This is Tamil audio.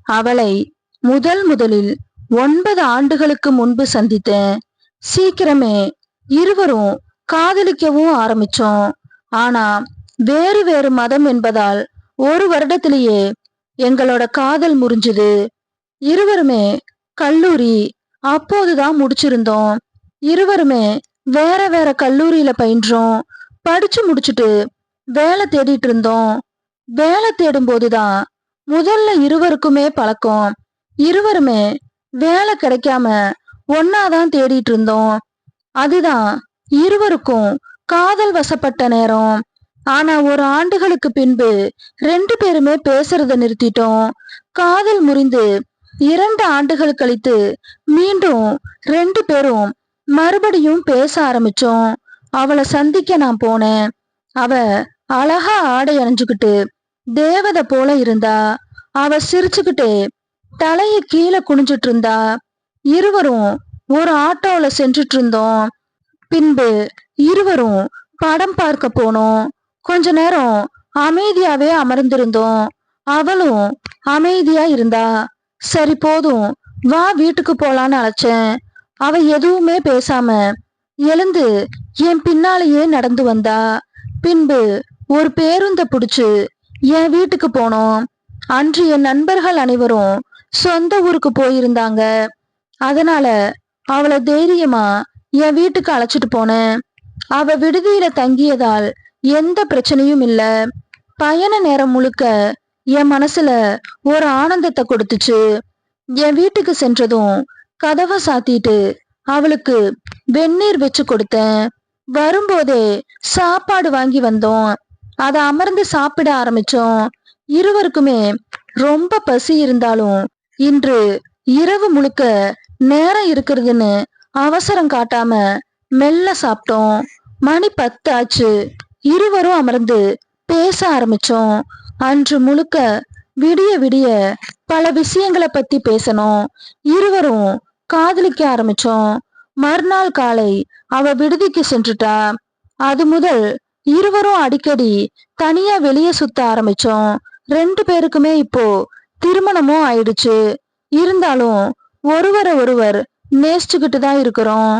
அவளை முதலில் 9 ஆண்டுகளுக்கு முன்பு சந்தித்தேன். சீக்கிரமே இருவரும் காதலிக்கவும் ஆரம்பிச்சோம். ஆனா வேறு வேறு மதம் என்பதால் 1 வருடத்திலேயே எங்களோட காதல் முறிஞ்சுது. இருவருமே கல்லூரி அப்போதுதான் முடிச்சிருந்தோம். இருவருமே வேற வேற கல்லூரியில பயின்றோம். படிச்சு முடிச்சுட்டு வேலை தேடிட்டு இருந்தோம். வேலை தேடும் போதுதான் முதல்ல இருவருக்குமே பழக்கம். இருவருமே வேலை கிடைக்காம ஒன்னாதான் தேடிட்டு இருந்தோம். அதுதான் இருவருக்கும் காதல் வசப்பட்ட நேரம். ஆனா 1 ஆண்டுகளுக்கு பின்பு 2 பேருமே பேசுறத நிறுத்திட்டோம். காதல் முறிந்து 2 ஆண்டுகள் கழித்து மீண்டும் 2 பேரும் மறுபடியும் பேச ஆரம்பிச்சோம். அவளை சந்திக்க நான் போனேன். அவ அழகா ஆடை அணிஞ்சுக்கிட்டு தேவதை போல இருந்தா. அவ சிரிச்சுக்கிட்டே தலைய கீழே குனிஞ்சிட்டு இருந்தா. இருவரும் ஒரு ஆட்டோல சென்றுட்டு இருந்தோம். பின்பு இருவரும் படம் பார்க்க போனோம். கொஞ்ச நேரம் அமைதியாவே அமர்ந்திருந்தோம். அவளும் அமைதியா இருந்தா. சரி போதும், வா வீட்டுக்கு போலான்னு அழைச்சேன். அவ எதுவுமே பேசாம எழுந்து என் பின்னாலேயே நடந்து வந்தா. பின்பு ஒரு பேருந்த பிடிச்சு என் வீட்டுக்கு போனோம். அன்று என் நண்பர்கள் அனைவரும் சொந்த ஊருக்கு போயிருந்தாங்க. அதனால அவளை தைரியமா என் வீட்டுக்கு அழைச்சிட்டு போனேன். அவ விடுதியில தங்கியதால் எந்த பிரச்சனையும் இல்ல. பயண நேரம் முழுக்க என் மனசுல ஒரு ஆனந்தத்தை கொடுத்துச்சு. என் வீட்டுக்கு சென்றதும் கதவை சாத்திட்டு அவளுக்கு வெந்நீர் வச்சு கொடுத்தேன். வரும்போதே சாப்பாடு வாங்கி வந்தோம். அத அமர்ந்து சாப்பிட ஆரம்பிச்சோம். இருவருக்குமே ரொம்ப பசி இருந்தாலும் இன்று இரவு முழுக்க நேரம் இருக்கிறதுன்னு அவசரம் காட்டாம மெல்ல சாப்பிட்டோம். மணி 10 ஆச்சு. இருவரும் அமர்ந்து பேச ஆரம்பிச்சோம். அன்று முழுக்க விடிய விடிய பல விஷயங்களை பத்தி பேசணும். இருவரும் காதலிக்க ஆரம்பிச்சோம். மறுநாள் காலை அவ விடுதிக்கு சென்றுட்டா. அது முதல் இருவரும் அடிக்கடி தனியா வெளியே சுத்த ஆரம்பிச்சோம். 2 பேருக்குமே இப்போ திருமணமும் ஆயிடுச்சு. இருந்தாலும் ஒருவரை ஒருவர் நேசிச்சுக்கிட்டு தான் இருக்கிறோம்.